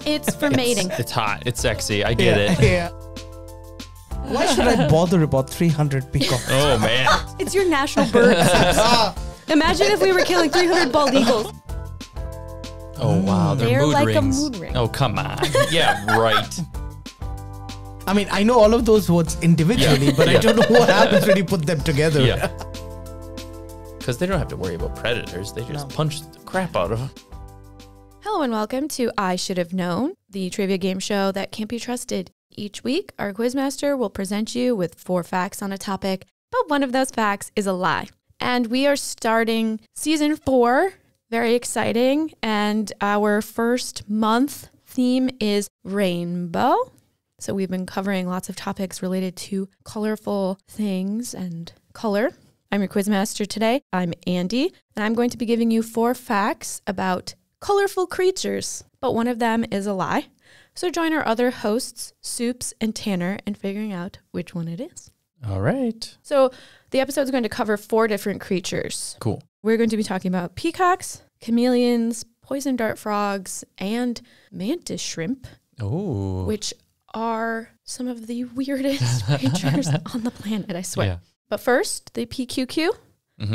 It's for mating. It's hot. It's sexy. I get it. Yeah. Why should I bother about 300 peacocks? Oh, man. It's your national bird. Imagine if we were killing 300 bald eagles. Oh, wow. They're mood like rings. a mood ring. Oh, come on. Yeah, right. I mean, I know all of those words individually, but I don't know what happens when you put them together. Yeah. Because they don't have to worry about predators. They just punch the crap out of them. Hello and welcome to I Should Have Known, the trivia game show that can't be trusted. Each week, our Quizmaster will present you with 4 facts on a topic, but one of those facts is a lie. And we are starting season 4, very exciting, and our first month theme is rainbow. So we've been covering lots of topics related to colorful things and color. I'm your Quizmaster today. I'm Andi, and I'm going to be giving you 4 facts about colorful creatures, but one of them is a lie. So join our other hosts, Sups and Tanner, in figuring out which one it is. All right. So the episode is going to cover 4 different creatures. Cool. We're going to be talking about peacocks, chameleons, poison dart frogs, and mantis shrimp, which are some of the weirdest creatures on the planet, I swear. Yeah. But first, the PQQ.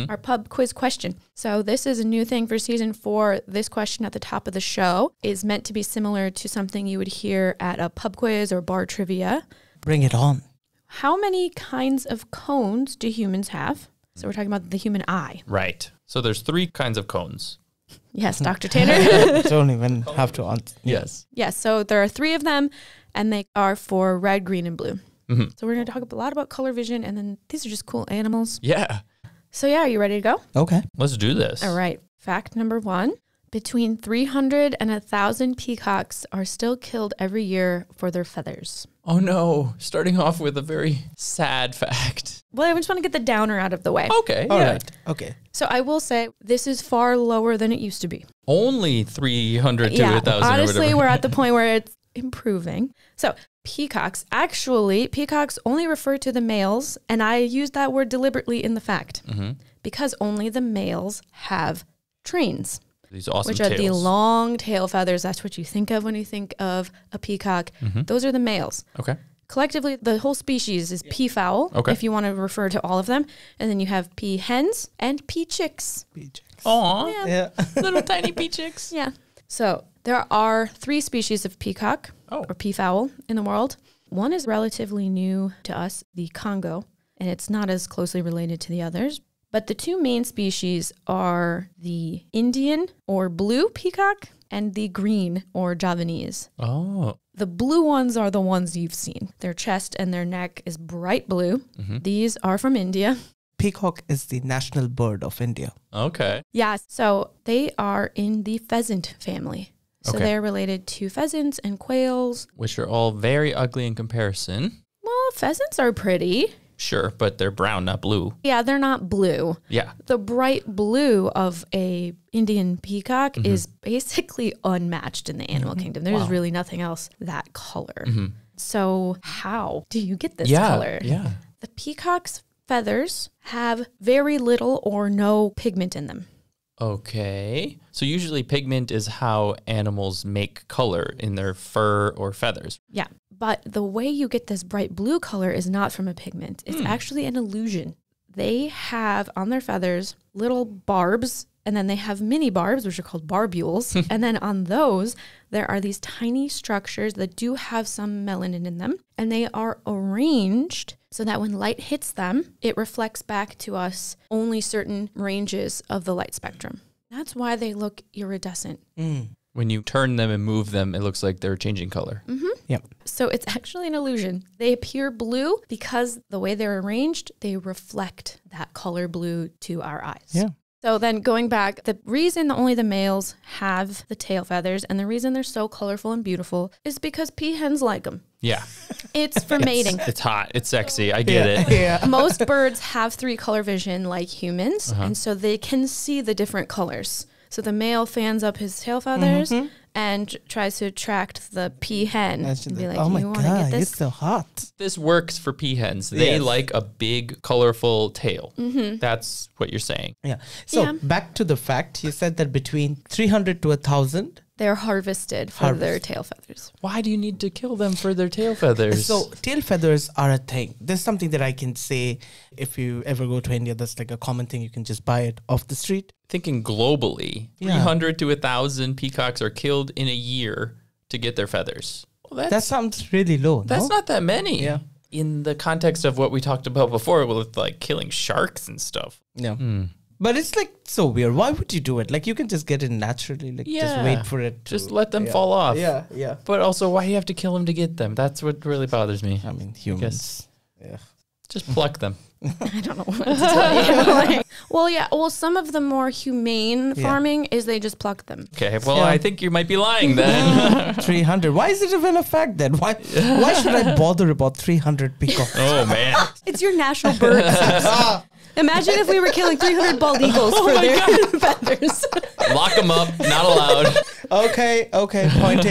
Our pub quiz question. So this is a new thing for season 4. This question at the top of the show is meant to be similar to something you would hear at a pub quiz or bar trivia. Bring it on. How many kinds of cones do humans have? So we're talking about the human eye. Right. So there's 3 kinds of cones. Yes, Dr. Tanner. Don't even have to answer. Yes. Yes, so there are 3 of them, and they are for red, green, and blue. So we're going to talk a lot about color vision, and then these are just cool animals. Yeah. So yeah, are you ready to go? Okay. Let's do this. All right. Fact number 1. Between 300 and 1,000 peacocks are still killed every year for their feathers. Oh, no. Starting off with a very sad fact. Well, I just want to get the downer out of the way. Okay. All yeah. right. Okay. So I will say this is far lower than it used to be. Only 300 to 1,000 or honestly, whatever. we're at the point where it's improving. So peacocks only refer to the males, and I used that word deliberately in the fact because only the males have trains. These awesome which are tails. the long tail feathers. That's what you think of when you think of a peacock. Those are the males. Okay. Collectively, the whole species is peafowl, if you want to refer to all of them. And then you have peahens and peachicks. Aw. Yeah. Little tiny peachicks. Yeah. So there are 3 species of peacock or peafowl in the world. One is relatively new to us, the Congo, and it's not as closely related to the others. But the 2 main species are the Indian or blue peacock and the green or Javanese. Oh. The blue ones are the ones you've seen. Their chest and their neck is bright blue. These are from India. Peacock is the national bird of India. Okay. Yeah, so they are in the pheasant family. So Okay. they're related to pheasants and quails. Which are all very ugly in comparison. Well, pheasants are pretty. Sure, but they're brown, not blue. Yeah, they're not blue. Yeah. The bright blue of a Indian peacock is basically unmatched in the animal kingdom. There's really nothing else that color. So how do you get this color? Yeah. The peacock's feathers have very little or no pigment in them. Okay. So usually pigment is how animals make color in their fur or feathers. Yeah, but the way you get this bright blue color is not from a pigment. It's actually an illusion. They have on their feathers little barbs, and then they have mini barbs, which are called barbules. And then on those, there are these tiny structures that do have some melanin in them, and they are arranged so that when light hits them, it reflects back to us only certain ranges of the light spectrum. That's why they look iridescent. When you turn them and move them, it looks like they're changing color. Yep. So it's actually an illusion. They appear blue because the way they're arranged, they reflect that color blue to our eyes. Yeah. So then going back, the reason only the males have the tail feathers and the reason they're so colorful and beautiful is because peahens like them. Yeah. It's for mating. It's hot. It's sexy. I get it. Yeah. Most birds have 3 color vision like humans, and so they can see the different colors. So the male fans up his tail feathers and tries to attract the peahen and be like, oh my you want to God, get this? it's so hot. This works for peahens. They Yes. like a big, colorful tail. That's what you're saying. Yeah. So Yeah. back to the fact, you said that between 300 to 1,000 They're harvested for their tail feathers. Why do you need to kill them for their tail feathers? So tail feathers are a thing. There's something that I can say if you ever go to India, that's like a common thing. You can just buy it off the street. Thinking globally, 300 to 1,000 peacocks are killed in a year to get their feathers. Well, that sounds really low. That's not that many. Yeah. In the context of what we talked about before with like killing sharks and stuff. Yeah. But it's like so weird. Why would you do it? Like you can just get it naturally. Like just wait for it. Just let them fall off. Yeah. But also, why do you have to kill them to get them? That's what really bothers me. I mean, humans. Yeah. Just pluck them. I don't know what to tell you. Well, some of the more humane farming is they just pluck them. Okay, well, I think you might be lying then. 300. Why is it even a fact then? Why should I bother about 300 peacocks? Oh, man. It's your national bird. Imagine if we were killing 300 bald eagles for their feathers. Lock them up. Not allowed. Okay. Point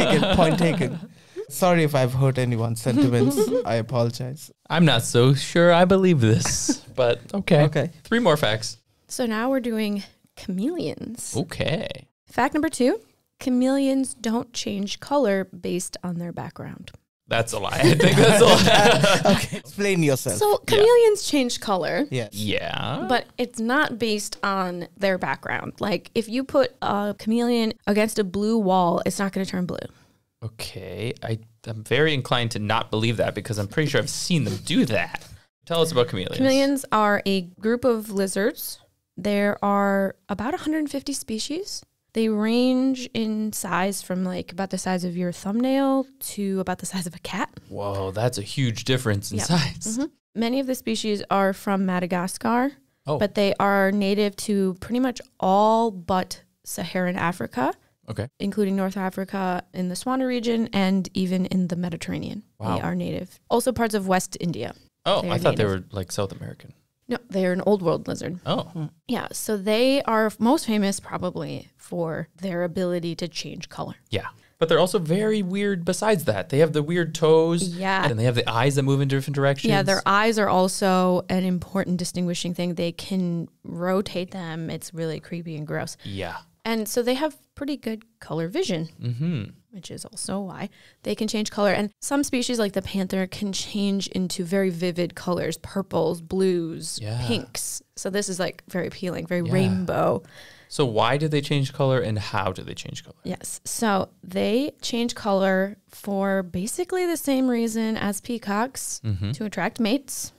taken. Sorry if I've hurt anyone's sentiments. I apologize. I'm not so sure I believe this, but okay. 3 more facts. So now we're doing chameleons. Okay. Fact number 2, chameleons don't change color based on their background. That's a lie. I think that's a lie. Okay, explain yourself. So chameleons change color. Yes. Yeah. But it's not based on their background. Like if you put a chameleon against a blue wall, it's not going to turn blue. Okay. I'm very inclined to not believe that because I'm pretty sure I've seen them do that. Tell us about chameleons. Chameleons are a group of lizards. There are about 150 species. They range in size from like about the size of your thumbnail to about the size of a cat. Whoa, that's a huge difference in size. Many of the species are from Madagascar, but they are native to pretty much all but Saharan Africa, including North Africa in the Swana region and even in the Mediterranean. Wow. They are native. Also parts of West India. Oh, I thought they were like South American. No, they're an old world lizard. Oh. Yeah, so they are most famous probably for their ability to change color. Yeah. But they're also very weird besides that. They have the weird toes. Yeah. And they have the eyes that move in different directions. Yeah, their eyes are also an important distinguishing thing. They can rotate them. It's really creepy and gross. Yeah. And so they have pretty good color vision, which is also why they can change color. And some species like the panther can change into very vivid colors, purples, blues, pinks. So this is like very appealing, very rainbow. So why do they change color and how do they change color? Yes. So they change color for basically the same reason as peacocks, to attract mates.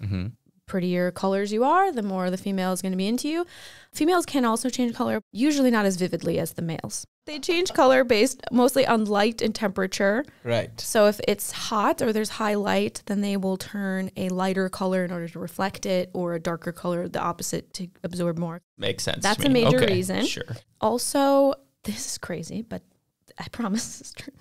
Prettier colors you are, the more the female is going to be into you. Females can also change color, usually not as vividly as the males. They change color based mostly on light and temperature. Right. So if it's hot or there's high light, then they will turn a lighter color in order to reflect it, or a darker color, the opposite, to absorb more. Makes sense. That's a major reason. Sure. Also, this is crazy, but I promise this is true.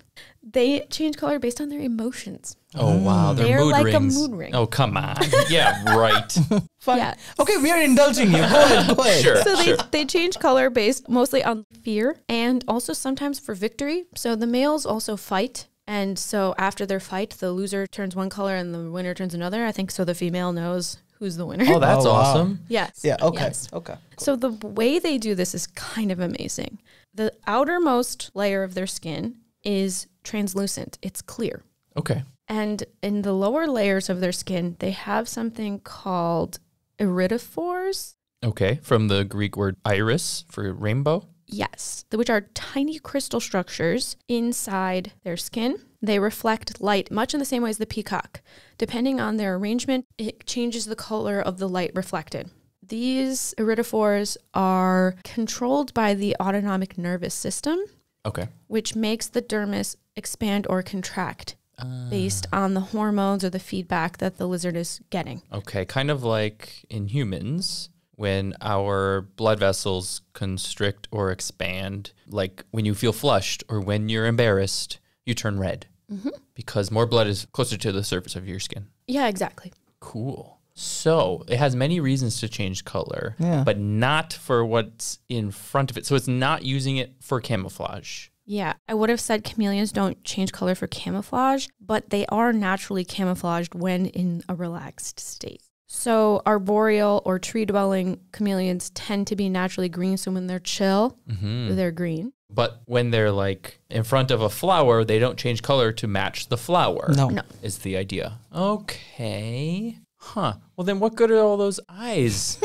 They change color based on their emotions. Oh, wow. They're mood like rings. a mood ring. Oh, come on. Yeah, right. Fine. Yeah. Okay, we are indulging you. Go ahead. Sure. So they change color based mostly on fear and also sometimes for victory. So the males also fight. And so after their fight, the loser turns one color and the winner turns another. I think so the female knows who's the winner. Oh, that's awesome. Yes. Yeah, okay. Yes. Okay. Cool. So the way they do this is kind of amazing. The outermost layer of their skin is translucent. It's clear. Okay. And in the lower layers of their skin, they have something called iridophores. Okay. From the Greek word iris for rainbow. Yes, which are tiny crystal structures inside their skin. They reflect light much in the same way as the peacock. Depending on their arrangement, it changes the color of the light reflected. These iridophores are controlled by the autonomic nervous system, which makes the dermis expand or contract based on the hormones or the feedback that the lizard is getting. Okay, kind of like in humans, when our blood vessels constrict or expand, like when you feel flushed or when you're embarrassed, you turn red because more blood is closer to the surface of your skin. Yeah, exactly. Cool. So it has many reasons to change color, but not for what's in front of it. So it's not using it for camouflage. Yeah, I would have said chameleons don't change color for camouflage, but they are naturally camouflaged when in a relaxed state. So arboreal or tree-dwelling chameleons tend to be naturally green. So when they're chill, they're green. But when they're like in front of a flower, they don't change color to match the flower. No. Is the idea. Okay. Huh. Well, then what good are all those eyes?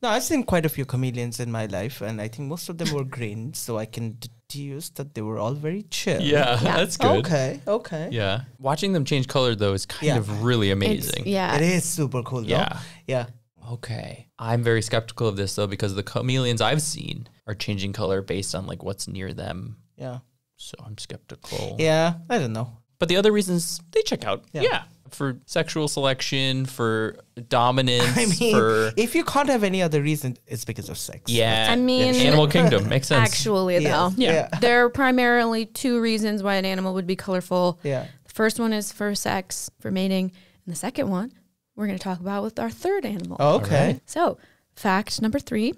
No, I've seen quite a few chameleons in my life, and I think most of them were green, so I can deduce that they were all very chill. Yeah, that's good. Okay. Yeah. Watching them change color, though, is kind of really amazing. It is super cool, though. Yeah. Okay. I'm very skeptical of this, though, because the chameleons I've seen are changing color based on like what's near them. Yeah. So I'm skeptical. Yeah, I don't know. But the other reasons, they check out. Yeah. For sexual selection, for dominance, I mean, for... if you can't have any other reason, it's because of sex. Yeah. I mean... Animal kingdom. Makes sense. Actually, though. Yeah. There are primarily two reasons why an animal would be colorful. Yeah. The first one is for sex, for mating. And the second one, we're going to talk about with our third animal. Okay. Right. So, fact number 3.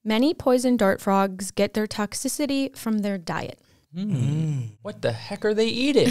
Many poison dart frogs get their toxicity from their diet. What the heck are they eating?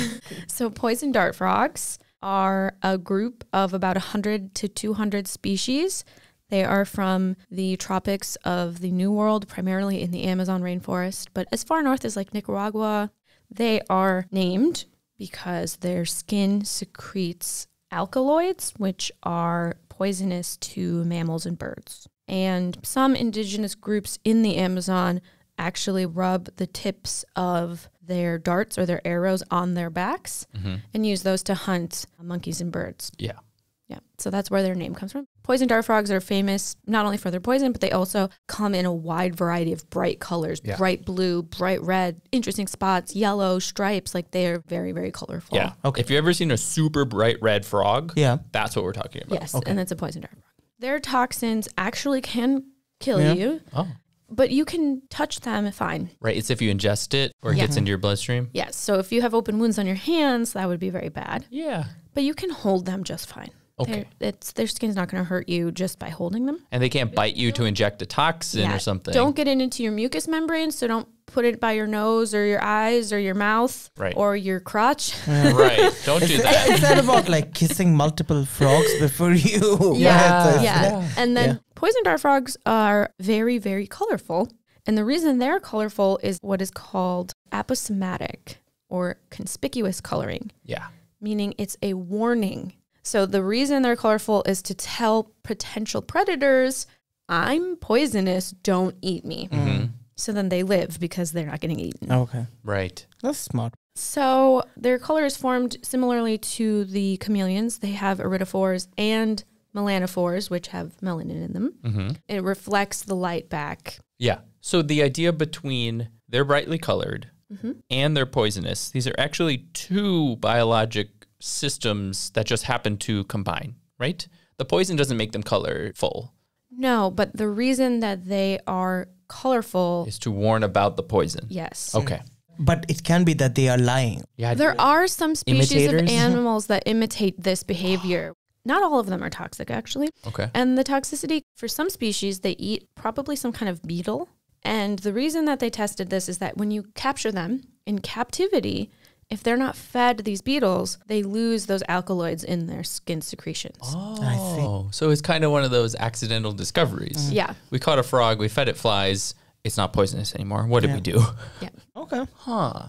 So, poison dart frogs are a group of about 100 to 200 species. They are from the tropics of the New World, primarily in the Amazon rainforest. But as far north as like Nicaragua, they are named because their skin secretes alkaloids, which are poisonous to mammals and birds. And some indigenous groups in the Amazon actually rub the tips of their darts or their arrows on their backs and use those to hunt monkeys and birds. Yeah. Yeah. So that's where their name comes from. Poison dart frogs are famous not only for their poison, but they also come in a wide variety of bright colors, bright blue, bright red, interesting spots, yellow, stripes. Like they are very, very colorful. Yeah. Okay. If you've ever seen a super bright red frog, that's what we're talking about. Yes. And it's a poison dart frog. Their toxins actually can kill you. Oh. But you can touch them fine. Right. It's if you ingest it or it gets into your bloodstream. Yes. So if you have open wounds on your hands, that would be very bad. Yeah. But you can hold them just fine. Okay. Their skin's not going to hurt you just by holding them. And they can't bite you to inject a toxin or something. Don't get it into your mucous membrane, so don't put it by your nose or your eyes or your mouth or your crotch. Right. Don't do that. Is that about like kissing multiple frogs before you? Yeah. And then poison dart frogs are very, very colorful. And the reason they're colorful is what is called aposematic or conspicuous coloring. Yeah. Meaning it's a warning. So the reason they're colorful is to tell potential predators, I'm poisonous, don't eat me. So then they live because they're not getting eaten. Okay. Right. That's smart. So their color is formed similarly to the chameleons. They have iridophores and melanophores, which have melanin in them. It reflects the light back. Yeah. So the idea between they're brightly colored and they're poisonous, these are actually two biologic systems that just happen to combine, right? The poison doesn't make them colorful. No, but the reason that they are colorful is to warn about the poison. Yes. Okay. But it can be that they are lying. Yeah. There are some species Imitators? of animals that imitate this behavior. Not all of them are toxic, actually. Okay. And the toxicity for some species, they eat probably some kind of beetle. And the reason that they tested this is that when you capture them in captivity, if they're not fed these beetles, they lose those alkaloids in their skin secretions. Oh, I see. So it's kind of one of those accidental discoveries. Yeah. We caught a frog, we fed it flies. It's not poisonous anymore. What did we do? Yeah. Okay. Huh.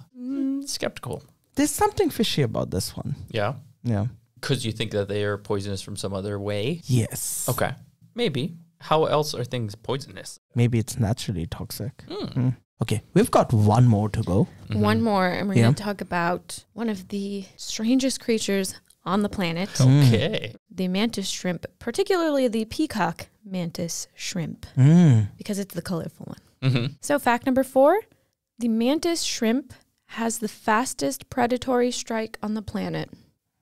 Skeptical. There's something fishy about this one. Yeah. Yeah. Because you think that they are poisonous from some other way? Yes. Okay. Maybe. How else are things poisonous? Maybe it's naturally toxic. Okay, we've got one more to go. One more, and we're going to talk about one of the strangest creatures on the planet. Okay. The mantis shrimp, particularly the peacock mantis shrimp, because it's the colorful one. So fact number 4, the mantis shrimp has the fastest predatory strike on the planet.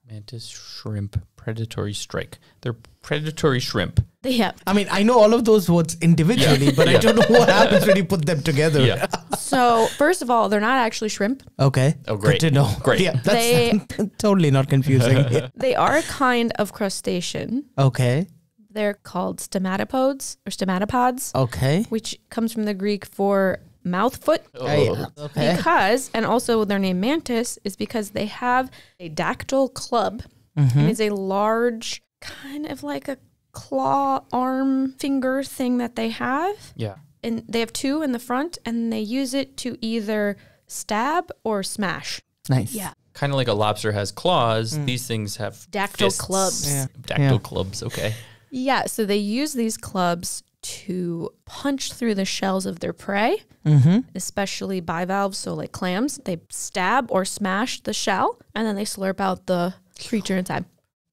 Mantis shrimp predatory strike. They're predatory shrimp. Yeah. I mean, I know all of those words individually, but I don't know what happens when you put them together. Yeah. So first of all, they're not actually shrimp. Okay. Oh, great. Good to know. Great. Yeah, that's totally not confusing. Yeah. They are a kind of crustacean. Okay. They're called stomatopods or stomatopods, Okay. which comes from the Greek for mouth foot. Yeah. Okay. Because, and also their name mantis is because they have a dactyl club. And it's a large, kind of like a claw, arm, finger thing that they have. Yeah. And they have two in the front, and they use it to either stab or smash. Nice. Yeah. Kind of like a lobster has claws. These things have Dactyl fists. clubs. Yeah. Dactyl clubs, okay. Yeah, so they use these clubs to punch through the shells of their prey, especially bivalves, so like clams. They stab or smash the shell, and then they slurp out the creature inside.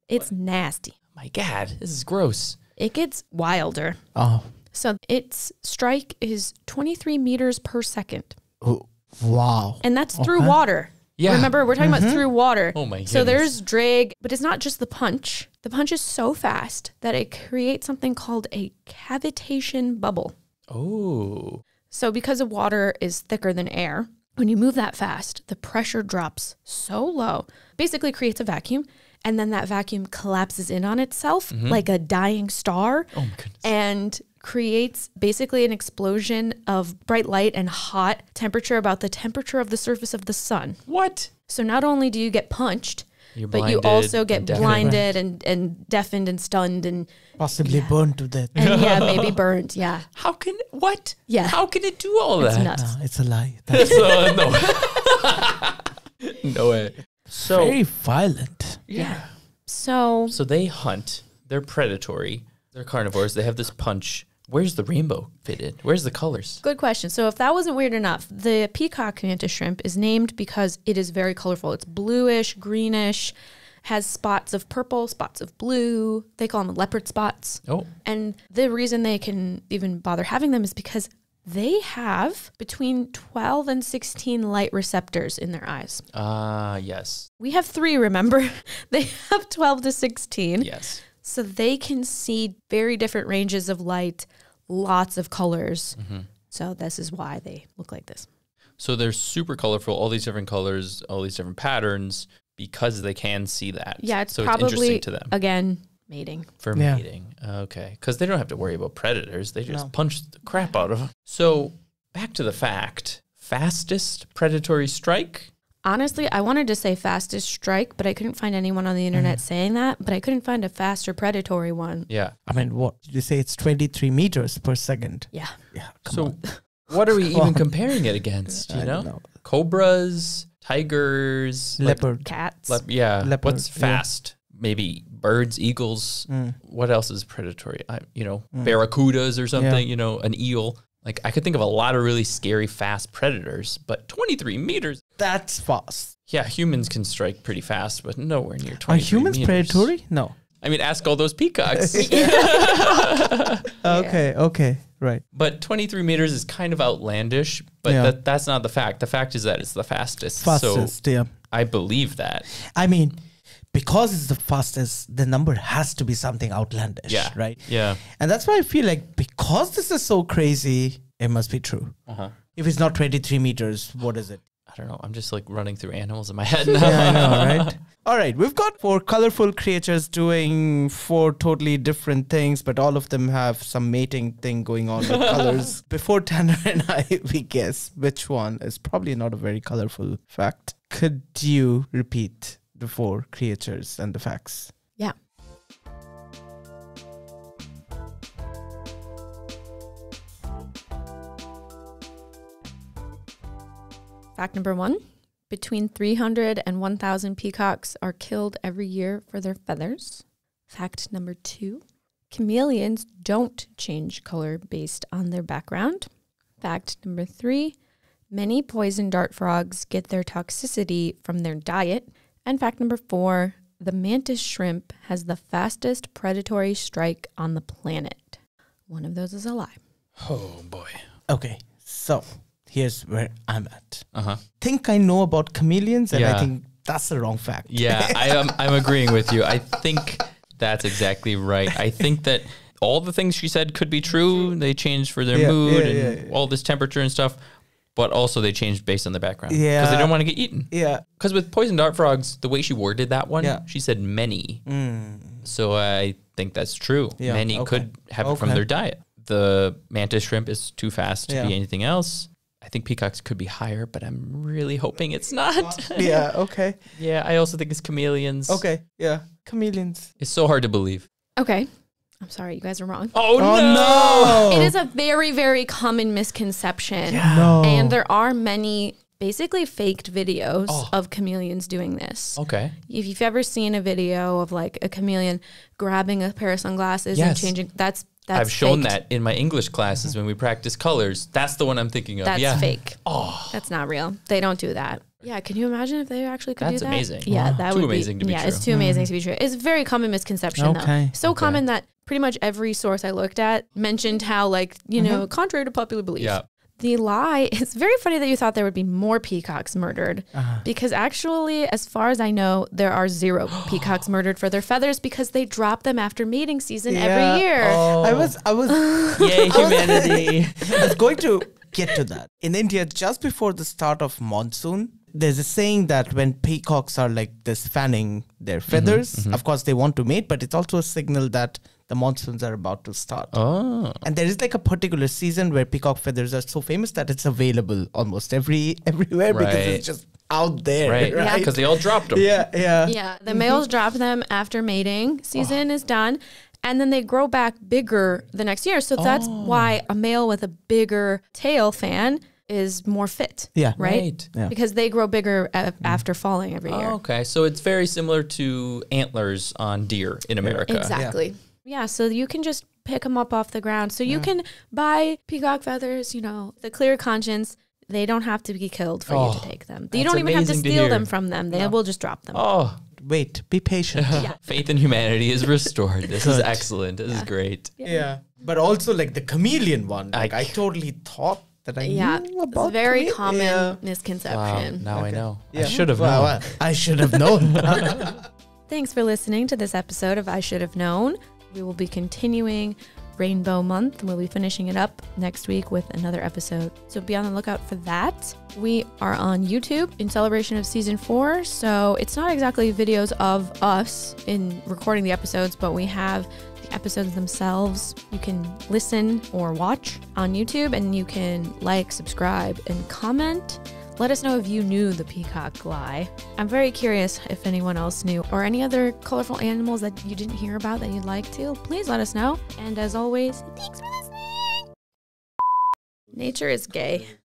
It's nasty. My God, this is gross. It gets wilder. Oh. So its strike is 23 meters per second. Oh, wow. And that's through water. Yeah. Remember, we're talking about through water. Oh my goodness. So there's drag, but it's not just the punch. The punch is so fast that it creates something called a cavitation bubble. Oh. So because the water is thicker than air, when you move that fast, the pressure drops so low, basically creates a vacuum, and then that vacuum collapses in on itself like a dying star. Oh my goodness. And creates basically an explosion of bright light and hot temperature about the temperature of the surface of the sun. What? So not only do you get punched, You're but you blinded also get and deafened. blinded and deafened and stunned and Possibly burned to death. yeah, maybe burned. Yeah. How can, what? Yeah. How can it do all It's that? nuts. No, it's a lie. No. No way. So, Very violent. yeah. So So they hunt. They're predatory. They're carnivores. They have this punch. Where's the rainbow fit in? Where's the colors? good question. So if that wasn't weird enough, the peacock mantis shrimp is named because it is very colorful. It's bluish, greenish, has spots of purple, spots of blue. They call them leopard spots. Oh. And the reason they can even bother having them is because they have between 12 and 16 light receptors in their eyes. Yes. We have 3, remember? They have 12 to 16. Yes. So they can see very different ranges of light, lots of colors. So this is why they look like this. So they're super colorful, all these different colors, all these different patterns, because they can see that. Yeah, it's so probably, it's interesting to them. again, mating. For Yeah. mating. Okay. Because they don't have to worry about predators. They just punch the crap out of them. So back to the fact. Fastest predatory strike? Honestly, I wanted to say fastest strike, but I couldn't find anyone on the internet saying that. But I couldn't find a faster predatory one. Yeah. I mean, what? Did you say it's 23 meters per second? Yeah. Yeah, come So on. what are we Come even on. comparing it against? You I know? don't know. Cobras, tigers, like- Leopard. Cats. yeah. Leopard, What's yeah. fast? Maybe birds, eagles. What else is predatory? Barracudas or something, an eel. Like I could think of a lot of really scary, fast predators, but 23 meters. That's fast. Yeah, humans can strike pretty fast, but nowhere near 23 Are humans meters. predatory? No. I mean, ask all those peacocks. Okay, right. But 23 meters is kind of outlandish, but Yeah. that's not the fact. The fact is that it's the fastest. Fastest, So yeah. I believe that. I mean, because it's the fastest, the number has to be something outlandish, Yeah. right? Yeah. And that's why I feel like because this is so crazy, it must be true. Uh-huh. If it's not 23 meters, what is it? I don't know. I'm just like running through animals in my head now. Yeah, I know, right? All right, we've got 4 colorful creatures doing 4 totally different things, but all of them have some mating thing going on with colors. Before Tanner and we guess which one is probably not a very colorful fact, could you repeat the 4 creatures and the facts? Yeah. Fact number 1. Between 300 and 1,000 peacocks are killed every year for their feathers. Fact number 2. Chameleons don't change color based on their background. Fact number 3. Many poison dart frogs get their toxicity from their diet. And fact number 4. The mantis shrimp has the fastest predatory strike on the planet. One of those is a lie. Oh, boy. Okay, so here's where I'm at. Uh-huh. Think I know about chameleons, and I Yeah. think that's the wrong fact. Yeah, I'm agreeing with you. I think that's exactly right. I think that all the things she said could be true. They changed for their Yeah, mood yeah, and yeah. all this temperature and stuff, but also they changed based on their background. Yeah. Because they don't want to get eaten. Yeah. Because with poison dart frogs, the way she worded that one, Yeah. she said many. Mm. So I think that's true. Yeah, Many okay. could have it from Okay. their diet. The mantis shrimp is too fast to Yeah. be anything else. I think peacocks could be higher, but I'm really hoping it's not. Yeah, okay. Yeah, I also think it's chameleons. Okay, yeah. Chameleons. It's so hard to believe. Okay. I'm sorry, you guys are wrong. Oh, no! It is a very, very common misconception. No. And there are many basically faked videos of chameleons doing this. Okay. If you've ever seen a video of like a chameleon grabbing a pair of sunglasses and changing, that's I've shown faked. that in my English classes when we practice colors. That's the one I'm thinking of. That's fake. Oh. That's not real. They don't do that. Yeah, can you imagine if they actually could do that? That's amazing. Yeah, that would be amazing to be true. Yeah, it's too amazing to be true. It's a very common misconception though. So common that pretty much every source I looked at mentioned how like, you know, contrary to popular belief. Yeah. The lie, it's very funny that you thought there would be more peacocks murdered because actually, as far as I know, there are 0 peacocks murdered for their feathers because they drop them after mating season every year. Oh. I was Yay, humanity. I was going to get to that. In India, just before the start of monsoon, there's a saying that when peacocks are like this fanning their feathers, of course they want to mate, but it's also a signal that the monsoons are about to start. Oh. And there is like a particular season where peacock feathers are so famous that it's available almost everywhere because it's just out there. Right. Right. Because they all dropped them. Yeah, the males drop them after mating season is done. And then they grow back bigger the next year. So that's why a male with a bigger tail fan is more fit. Yeah. Right? Yeah. Because they grow bigger after falling every year. Oh, okay. So it's very similar to antlers on deer in America. Exactly. Yeah, so you can just pick them up off the ground. So you can buy peacock feathers, you know, the clear conscience. They don't have to be killed for you to take them. You don't even have to steal them from them. They will just drop them. Oh. Wait, be patient. Faith in humanity is restored. This is excellent. This is great. Yeah. But also like the chameleon one. Like I totally thought that I knew about it's a very chameleon. common misconception. Now I know. Yeah. I should have known. Well, I should have known. Thanks for listening to this episode of I Should Have Known. We will be continuing Rainbow Month. We'll be finishing it up next week with another episode. So be on the lookout for that. We are on YouTube in celebration of season 4. So it's not exactly videos of us in recording the episodes, but we have the episodes themselves. You can listen or watch on YouTube, and you can like, subscribe, and comment. Let us know if you knew the peacock lie. I'm very curious if anyone else knew, or any other colorful animals that you didn't hear about that you'd like to. Please let us know. And as always, thanks for listening. Nature is gay.